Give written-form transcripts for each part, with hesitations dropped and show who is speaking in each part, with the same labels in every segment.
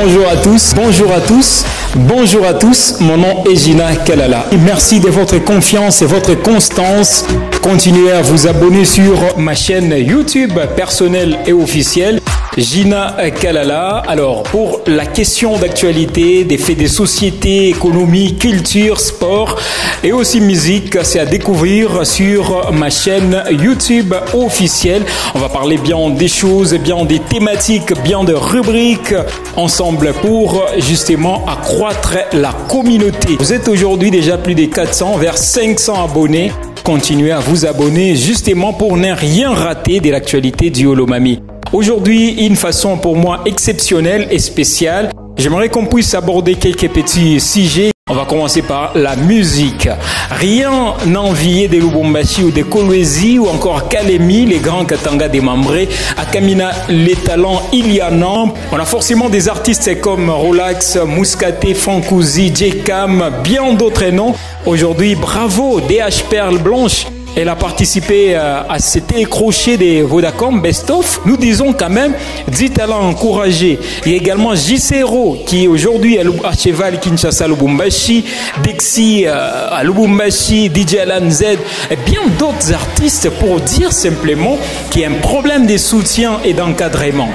Speaker 1: bonjour à tous, bonjour à tous, bonjour à tous. Mon nom est Gina Kalala. Et merci de votre confiance et votre constance. Continuez à vous abonner sur ma chaîne YouTube personnelle et officielle. Gina Kalala. Alors, pour la question d'actualité, des faits des sociétés, économie, culture, sport et aussi musique, c'est à découvrir sur ma chaîne YouTube officielle. On va parler bien des choses, bien des thématiques, bien de rubriques ensemble pour justement accroître la communauté. Vous êtes aujourd'hui déjà plus de 400, vers 500 abonnés. Continuez à vous abonner justement pour ne rien rater de l'actualité du Olomami. Aujourd'hui, une façon pour moi exceptionnelle et spéciale. J'aimerais qu'on puisse aborder quelques petits sujets. On va commencer par la musique. Rien n'envier des Lubumbashi ou des Kolwezi ou encore Kalemi, les grands Katanga démembrés. À Kamina, les talents, il y en a. On a forcément des artistes comme Relax, Mouskaté, Fankouzi, J-Cam, bien d'autres noms. Aujourd'hui, bravo, DH Perle Blanche. Elle a participé à cet crochet des Vodacom Best of. Nous disons quand même 10 talents encouragés. Il y a également JCRO qui aujourd'hui est à cheval Kinshasa Lubumbashi, Dixie à Lubumbashi, DJ Alan Z et bien d'autres artistes pour dire simplement qu'il y a un problème de soutien et d'encadrement.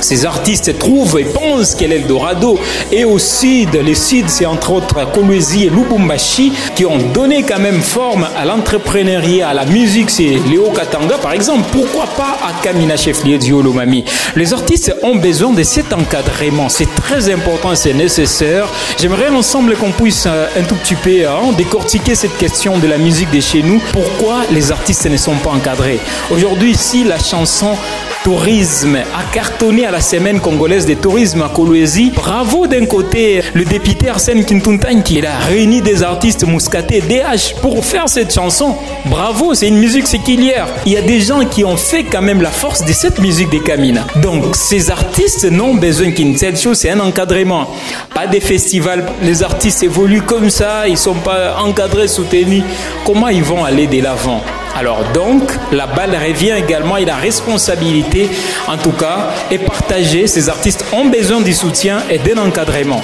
Speaker 1: Ces artistes trouvent et pensent qu'elle est le Dorado. Et au sud, les sud, c'est entre autres Kolwezi et Lubumbashi qui ont donné quand même forme à l'entrepreneuriat, à la musique. C'est Léo Katanga par exemple. Pourquoi pas à Kamina, chef-lieu du Olomami? Les artistes ont besoin de cet encadrement. C'est très important, c'est nécessaire. J'aimerais ensemble qu'on puisse un tout petit peu décortiquer cette question de la musique de chez nous. Pourquoi les artistes ne sont pas encadrés? Aujourd'hui, si la chanson tourisme a cartonné à la semaine congolaise de tourisme à Kolwezi. Bravo d'un côté le député Arsène Kintuntan qui a réuni des artistes Mouskaté, DH pour faire cette chanson. Bravo, c'est une musique séculière. Il y a des gens qui ont fait quand même la force de cette musique de Kamina. Donc ces artistes n'ont besoin qu'une seule chose, c'est un encadrement. Pas des festivals, les artistes évoluent comme ça, ils ne sont pas encadrés, soutenus. Comment ils vont aller de l'avant? Alors donc, la balle revient également et la responsabilité, en tout cas, est partagée. Ces artistes ont besoin du soutien et d'un encadrement.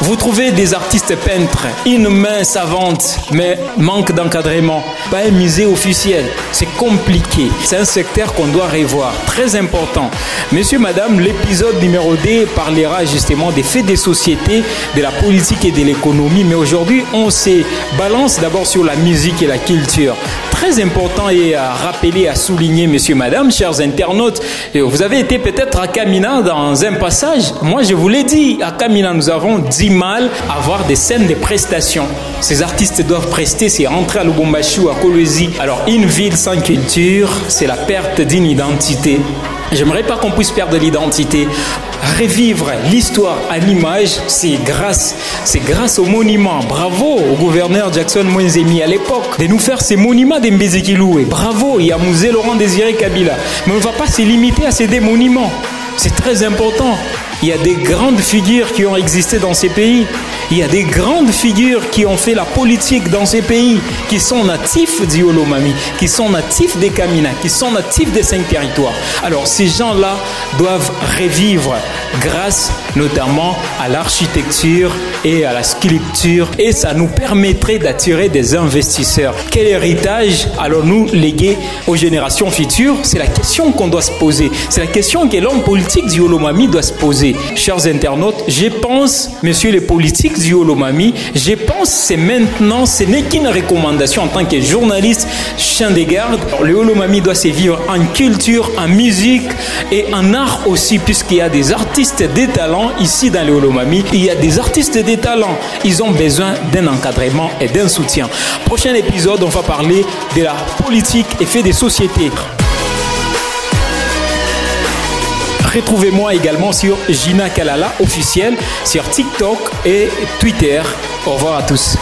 Speaker 1: Vous trouvez des artistes peintres, une main savante, mais manque d'encadrement. Pas un musée officiel, c'est compliqué. C'est un secteur qu'on doit revoir, très important. Monsieur, madame, l'épisode numéro 2 parlera justement des faits des sociétés, de la politique et de l'économie. Mais aujourd'hui, on se balance d'abord sur la musique et la culture. Très important et à rappeler, à souligner, monsieur, madame, chers internautes. Vous avez été peut-être à Kamina dans un passage. Moi, je vous l'ai dit, à Kamina, nous avons 10 mal à avoir des scènes de prestations. Ces artistes doivent prester, c'est rentrer à Lubumbashi ou à Kolwezi. Alors, une ville sans culture, c'est la perte d'une identité. J'aimerais pas qu'on puisse perdre l'identité. Revivre l'histoire à l'image, c'est grâce aux monuments. Bravo au gouverneur Jackson Mwenzemi à l'époque de nous faire ces monuments d'Mbezekilou. Et bravo, il y a Musée Laurent Désiré Kabila. Mais on ne va pas se limiter à ces des monuments. C'est très important. Il y a des grandes figures qui ont existé dans ces pays. Il y a des grandes figures qui ont fait la politique dans ces pays, qui sont natifs du Olomami, qui sont natifs des Kamina, qui sont natifs des 5 territoires. Alors ces gens-là doivent revivre grâce notamment à l'architecture et à la sculpture. Et ça nous permettrait d'attirer des investisseurs. Quel héritage allons-nous léguer aux générations futures? C'est la question qu'on doit se poser. C'est la question que l'homme politique du Olomami doit se poser. Chers internautes, je pense, messieurs les politiques du Olomami, je pense c'est maintenant, ce n'est qu'une recommandation en tant que journaliste, chien de garde. Le Olomami doit se vivre en culture, en musique et en art aussi, puisqu'il y a des artistes des talents ici dans le Olomami. Il y a des artistes des talents. Ils ont besoin d'un encadrement et d'un soutien. Prochain épisode, on va parler de la politique et fait des sociétés. Retrouvez-moi également sur Gina Kalala officiel sur TikTok et Twitter. Au revoir à tous.